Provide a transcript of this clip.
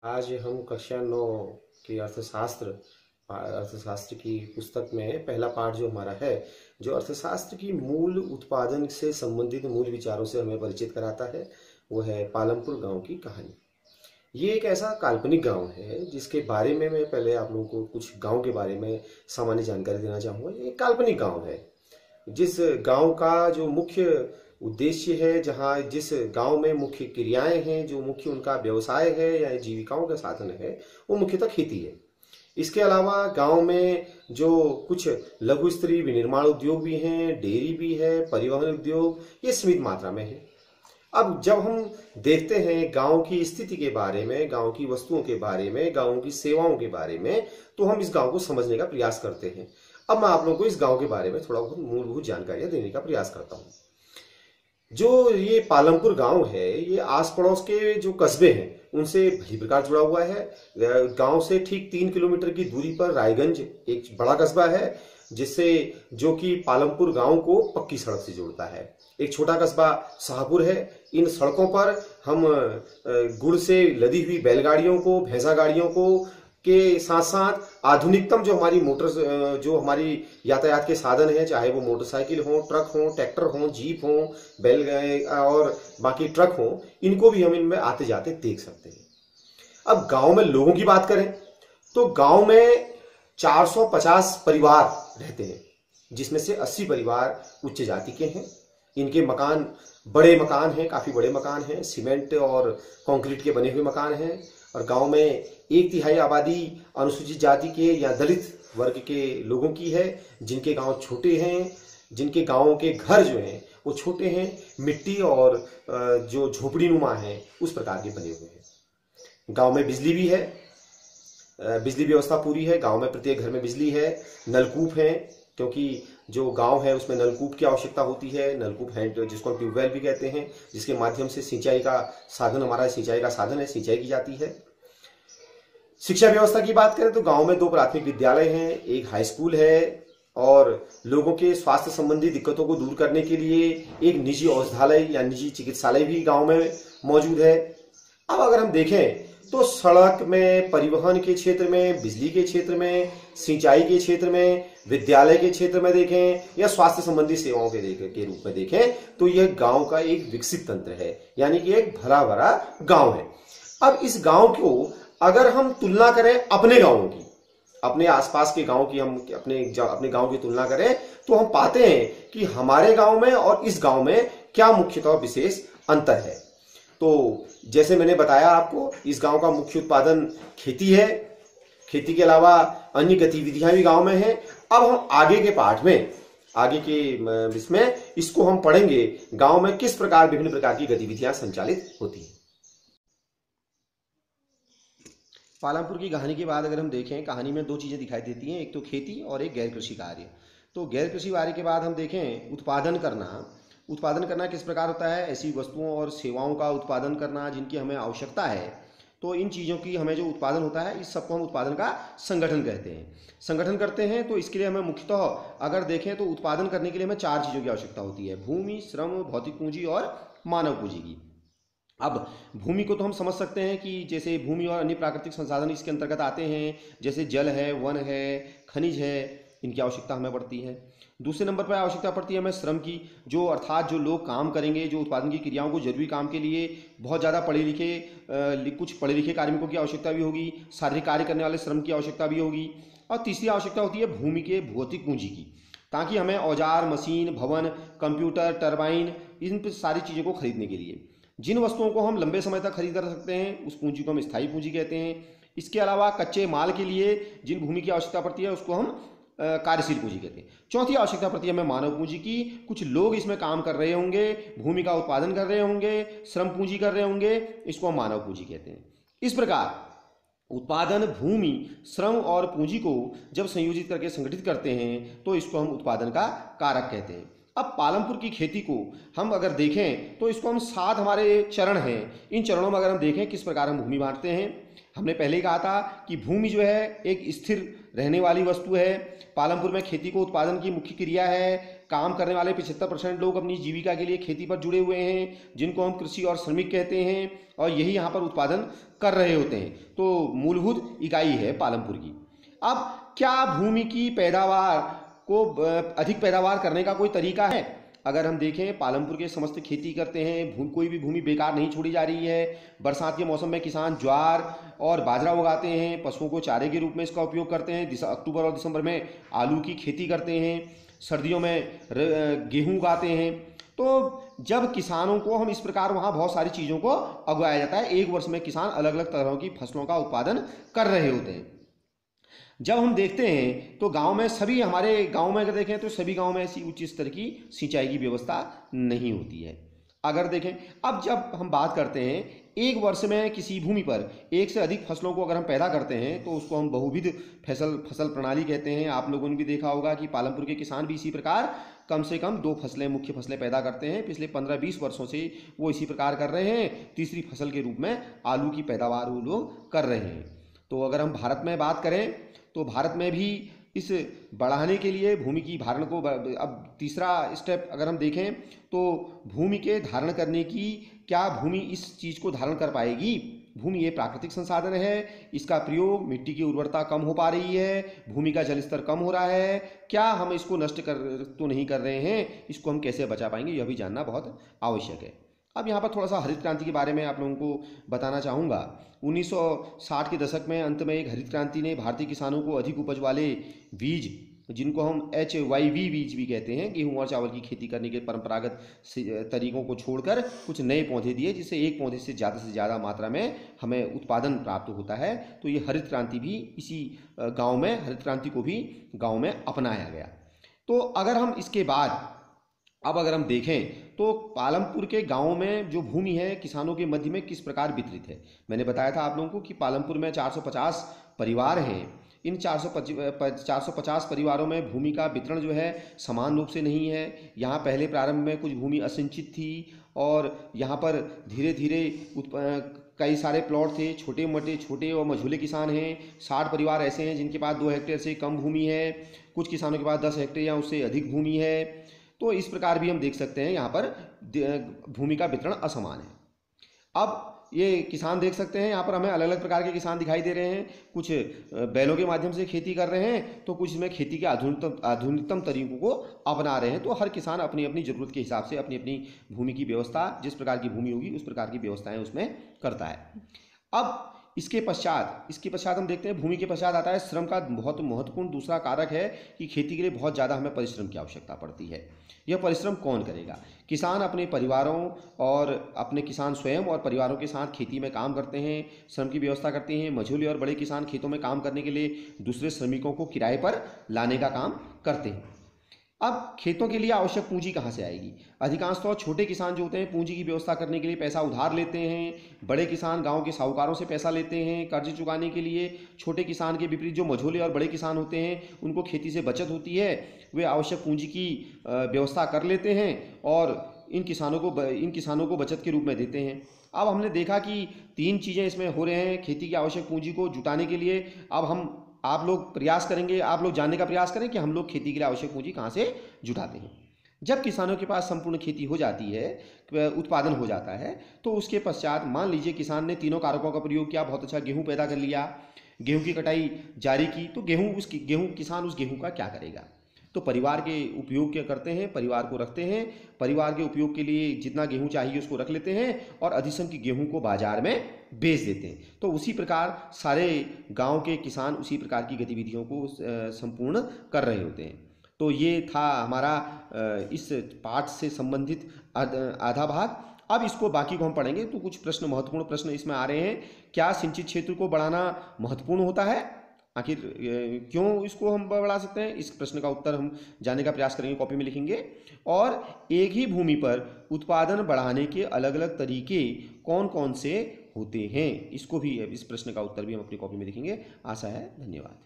आज हम कक्षा 9 की अर्थशास्त्र की पुस्तक में पहला पाठ जो हमारा है, जो अर्थशास्त्र की मूल उत्पादन से संबंधित मूल विचारों से हमें परिचित कराता है, वो है पालमपुर गांव की कहानी। ये एक ऐसा काल्पनिक गांव है जिसके बारे में मैं पहले आप लोगों को कुछ गांव के बारे में सामान्य जानकारी देना चाहूँगा। ये एक काल्पनिक गांव है जिस गांव का जो मुख्य उद्देश्य है, जहाँ जिस गांव में मुख्य क्रियाएं हैं, जो मुख्य उनका व्यवसाय है या जीविकाओं का साधन है, वो मुख्यतः खेती है। इसके अलावा गांव में जो कुछ लघु स्तरीय विनिर्माण उद्योग भी हैं, डेयरी भी है, परिवहन उद्योग, ये सीमित मात्रा में है। अब जब हम देखते हैं गांव की स्थिति के बारे में, गांव की वस्तुओं के बारे में, गांव की सेवाओं के बारे में, तो हम इस गांव को समझने का प्रयास करते हैं। अब मैं आप लोगों को इस गांव के बारे में थोड़ा बहुत मूलभूत जानकारियां देने का प्रयास करता हूं। जो ये पालमपुर गांव है, ये आस पड़ोस के जो कस्बे हैं उनसे भली प्रकार जुड़ा हुआ है। गांव से ठीक 3 किलोमीटर की दूरी पर रायगंज एक बड़ा कस्बा है, जिससे जो कि पालमपुर गांव को पक्की सड़क से जोड़ता है। एक छोटा कस्बा शाहपुर है। इन सड़कों पर हम गुड़ से लदी हुई बैलगाड़ियों को, भैंसा गाड़ियों को के साथ साथ आधुनिकतम जो हमारी जो हमारी यातायात के साधन है, चाहे वो मोटरसाइकिल हो, ट्रक हो, ट्रैक्टर हो, जीप हो, बैल और बाकी ट्रक हो, इनको भी हम इनमें आते जाते देख सकते हैं। अब गांव में लोगों की बात करें तो गांव में 450 परिवार रहते हैं, जिसमें से 80 परिवार उच्च जाति के हैं। इनके मकान बड़े मकान हैं, काफी बड़े मकान हैं, सीमेंट और कंक्रीट के बने हुए मकान हैं। और गांव में 1/3 आबादी अनुसूचित जाति के या दलित वर्ग के लोगों की है, जिनके गांव छोटे हैं, जिनके गांवों के घर जो हैं वो छोटे हैं, मिट्टी और जो झोपड़ी नुमा है उस प्रकार के बने हुए हैं। गांव में बिजली भी है, बिजली व्यवस्था पूरी है। गांव में प्रत्येक घर में बिजली है, नलकूप है, क्योंकि जो गांव है उसमें नलकूप की आवश्यकता होती है। नलकूप है जिसको हम ट्यूबवेल भी कहते हैं, जिसके माध्यम से सिंचाई का साधन, हमारा सिंचाई का साधन है, सिंचाई की जाती है। शिक्षा व्यवस्था की बात करें तो गांव में 2 प्राथमिक विद्यालय हैं, एक हाई स्कूल है, और लोगों के स्वास्थ्य संबंधी दिक्कतों को दूर करने के लिए एक निजी औषधालय या निजी चिकित्सालय भी गांव में मौजूद है। अब अगर हम देखें तो सड़क में, परिवहन के क्षेत्र में, बिजली के क्षेत्र में, सिंचाई के क्षेत्र में, विद्यालय के क्षेत्र में देखें या स्वास्थ्य संबंधी सेवाओं के रूप में देखें तो यह गांव का एक विकसित तंत्र है, यानी कि एक भरा भरा गांव है। अब इस गांव को अगर हम तुलना करें अपने गांवों की, अपने आसपास के गांव की, हम अपने गांव की तुलना करें तो हम पाते हैं कि हमारे गांव में और इस गांव में क्या मुख्यतः विशेष अंतर है। तो जैसे मैंने बताया आपको, इस गांव का मुख्य उत्पादन खेती है। खेती के अलावा अन्य गतिविधियां भी गांव में हैं। अब हम आगे के पाठ में, आगे के इसमें इसको हम पढ़ेंगे, गांव में किस प्रकार विभिन्न प्रकार की गतिविधियां संचालित होती हैं। पालमपुर की कहानी के बाद अगर हम देखें, कहानी में 2 चीजें दिखाई देती हैं, एक तो खेती और एक गैर कृषि कार्य। तो गैर कृषि कार्य के बाद हम देखें उत्पादन करना। उत्पादन करना किस प्रकार होता है? ऐसी वस्तुओं और सेवाओं का उत्पादन करना जिनकी हमें आवश्यकता है। तो इन चीज़ों की हमें जो उत्पादन होता है, इस सबको हम उत्पादन का संगठन कहते हैं। संगठन करते हैं तो इसके लिए हमें मुख्यतः अगर देखें तो उत्पादन करने के लिए हमें 4 चीज़ों की आवश्यकता होती है: भूमि, श्रम, भौतिक पूंजी और मानव पूंजी की। अब भूमि को तो हम समझ सकते हैं कि जैसे भूमि और अन्य प्राकृतिक संसाधन इसके अंतर्गत आते हैं, जैसे जल है, वन है, खनिज है, इनकी आवश्यकता हमें पड़ती है। दूसरे नंबर पर आवश्यकता पड़ती है हमें श्रम की, जो अर्थात जो लोग काम करेंगे, जो उत्पादन की क्रियाओं को जरूरी काम के लिए बहुत ज़्यादा कुछ पढ़े लिखे कार्मिकों की आवश्यकता भी होगी, शारीरिक कार्य करने वाले श्रम की आवश्यकता भी होगी। और तीसरी आवश्यकता होती है भूमि के भौतिक पूंजी की, ताकि हमें औजार, मशीन, भवन, कंप्यूटर, टरबाइन, इन सारी चीज़ों को खरीदने के लिए, जिन वस्तुओं को हम लंबे समय तक खरीद कर सकते हैं, उस पूंजी को हम स्थायी पूंजी कहते हैं। इसके अलावा कच्चे माल के लिए जिन भूमि की आवश्यकता पड़ती है उसको हम कार्यशील पूंजी कहते हैं। चौथी आवश्यकता पड़ती है हमें मानव पूंजी की। कुछ लोग इसमें काम कर रहे होंगे, भूमि का उत्पादन कर रहे होंगे, श्रम पूंजी कर रहे होंगे, इसको हम मानव पूंजी कहते हैं। इस प्रकार उत्पादन, भूमि, श्रम और पूंजी को जब संयोजित करके संगठित करते हैं तो इसको हम उत्पादन का कारक कहते हैं। अब पालमपुर की खेती को हम अगर देखें तो इसको हम 7 हमारे चरण हैं। इन चरणों में अगर हम देखें किस प्रकार हम भूमि बांटते हैं, हमने पहले ही कहा था कि भूमि जो है एक स्थिर रहने वाली वस्तु है। पालमपुर में खेती को उत्पादन की मुख्य क्रिया है। काम करने वाले 75% लोग अपनी जीविका के लिए खेती पर जुड़े हुए हैं, जिनको हम कृषि और श्रमिक कहते हैं, और यही यहाँ पर उत्पादन कर रहे होते हैं। तो मूलभूत इकाई है पालमपुर की। अब क्या भूमि की पैदावार को अधिक पैदावार करने का कोई तरीका है? अगर हम देखें, पालमपुर के समस्त खेती करते हैं, कोई भी भूमि बेकार नहीं छोड़ी जा रही है। बरसात के मौसम में किसान ज्वार और बाजरा उगाते हैं, पशुओं को चारे के रूप में इसका उपयोग करते हैं। अक्टूबर और दिसंबर में आलू की खेती करते हैं, सर्दियों में गेहूं उगाते हैं। तो जब किसानों को हम इस प्रकार वहाँ बहुत सारी चीज़ों को उगाया जाता है, एक वर्ष में किसान अलग अलग तरह की फसलों का उत्पादन कर रहे होते हैं। जब हम देखते हैं तो गांव में, सभी हमारे गांव में अगर देखें तो सभी गांव में ऐसी उच्च स्तर की सिंचाई की व्यवस्था नहीं होती है। अगर देखें, अब जब हम बात करते हैं एक वर्ष में किसी भूमि पर एक से अधिक फसलों को अगर हम पैदा करते हैं तो उसको हम बहुविध फसल प्रणाली कहते हैं। आप लोगों ने भी देखा होगा कि पालमपुर के किसान भी इसी प्रकार कम से कम 2 फसलें, मुख्य फसलें पैदा करते हैं। पिछले 15-20 वर्षों से वो इसी प्रकार कर रहे हैं। तीसरी फसल के रूप में आलू की पैदावार वो लोग कर रहे हैं। तो अगर हम भारत में बात करें तो भारत में भी इस बढ़ाने के लिए भूमि की धारण को, अब तीसरा स्टेप अगर हम देखें तो भूमि के धारण करने की, क्या भूमि इस चीज़ को धारण कर पाएगी? भूमि ये प्राकृतिक संसाधन है, इसका प्रयोग, मिट्टी की उर्वरता कम हो पा रही है, भूमि का जल स्तर कम हो रहा है, क्या हम इसको नष्ट कर तो नहीं कर रहे हैं? इसको हम कैसे बचा पाएंगे, यह भी जानना बहुत आवश्यक है। अब यहाँ पर थोड़ा सा हरित क्रांति के बारे में आप लोगों को बताना चाहूँगा। 1960 के दशक में अंत में एक हरित क्रांति ने भारतीय किसानों को अधिक उपज वाले बीज, जिनको हम HYV बीज भी कहते हैं, गेहूं और चावल की खेती करने के परंपरागत तरीकों को छोड़कर कुछ नए पौधे दिए, जिससे एक पौधे से ज़्यादा मात्रा में हमें उत्पादन प्राप्त होता है। तो ये हरित क्रांति भी इसी गाँव में, हरित क्रांति को भी गाँव में अपनाया गया। तो अगर हम इसके बाद अब अगर हम देखें तो पालमपुर के गांव में जो भूमि है किसानों के मध्य में किस प्रकार वितरित है। मैंने बताया था आप लोगों को कि पालमपुर में 450 परिवार हैं। इन 450 परिवारों में भूमि का वितरण जो है समान रूप से नहीं है। यहाँ पहले प्रारंभ में कुछ भूमि असिंचित थी और यहाँ पर धीरे धीरे कई सारे प्लॉट थे। छोटे और मझोले किसान हैं। 60 परिवार ऐसे हैं जिनके पास 2 हेक्टेयर से कम भूमि है। कुछ किसानों के पास 10 हेक्टेयर या उससे अधिक भूमि है। तो इस प्रकार भी हम देख सकते हैं यहाँ पर भूमि का वितरण असमान है। अब ये किसान देख सकते हैं, यहाँ पर हमें अलग अलग प्रकार के किसान दिखाई दे रहे हैं। कुछ बैलों के माध्यम से खेती कर रहे हैं तो कुछ इसमें खेती के आधुनिकतम तरीकों को अपना रहे हैं। तो हर किसान अपनी अपनी ज़रूरत के हिसाब से अपनी अपनी भूमि की व्यवस्था, जिस प्रकार की भूमि होगी उस प्रकार की व्यवस्थाएं उसमें करता है। अब इसके पश्चात हम देखते हैं, भूमि के पश्चात आता है श्रम का बहुत महत्वपूर्ण दूसरा कारक है कि खेती के लिए बहुत ज़्यादा हमें परिश्रम की आवश्यकता पड़ती है। यह परिश्रम कौन करेगा? किसान अपने परिवारों और अपने किसान स्वयं और परिवारों के साथ खेती में काम करते हैं, श्रम की व्यवस्था करते हैं। मझोले और बड़े किसान खेतों में काम करने के लिए दूसरे श्रमिकों को किराए पर लाने का काम करते हैं। अब खेतों के लिए आवश्यक पूंजी कहाँ से आएगी? अधिकांशतः छोटे किसान जो होते हैं पूंजी की व्यवस्था करने के लिए पैसा उधार लेते हैं। बड़े किसान गांव के साहूकारों से पैसा लेते हैं कर्ज चुकाने के लिए। छोटे किसान के विपरीत जो मझोले और बड़े किसान होते हैं उनको खेती से बचत होती है, वे आवश्यक पूंजी की व्यवस्था कर लेते हैं और इन किसानों को बचत के रूप में देते हैं। अब हमने देखा कि 3 चीज़ें इसमें हो रहे हैं खेती की आवश्यक पूंजी को जुटाने के लिए। अब आप लोग प्रयास करेंगे, आप लोग जानने का प्रयास करें कि हम लोग खेती के लिए आवश्यक पूंजी कहाँ से जुटाते हैं। जब किसानों के पास संपूर्ण खेती हो जाती है, उत्पादन हो जाता है, तो उसके पश्चात मान लीजिए किसान ने तीनों कारकों का प्रयोग किया, बहुत अच्छा गेहूं पैदा कर लिया, गेहूं की कटाई जारी की, तो किसान उस गेहूं का क्या करेगा? तो परिवार के उपयोग क्या करते हैं, परिवार को रखते हैं, परिवार के उपयोग के लिए जितना गेहूं चाहिए उसको रख लेते हैं और अधिशम की गेहूं को बाजार में बेच देते हैं। तो उसी प्रकार सारे गांव के किसान उसी प्रकार की गतिविधियों को संपूर्ण कर रहे होते हैं। तो ये था हमारा इस पाठ से संबंधित आधा भाग। अब इसको बाकी को हम पढ़ेंगे तो कुछ महत्वपूर्ण प्रश्न इसमें आ रहे हैं। क्या सिंचित क्षेत्र को बढ़ाना महत्वपूर्ण होता है? आखिर क्यों इसको हम बढ़ा सकते हैं? इस प्रश्न का उत्तर हम जानने का प्रयास करेंगे, कॉपी में लिखेंगे। और एक ही भूमि पर उत्पादन बढ़ाने के अलग अलग तरीके कौन कौन से होते हैं, इसको भी, इस प्रश्न का उत्तर भी हम अपनी कॉपी में लिखेंगे। आशा है। धन्यवाद।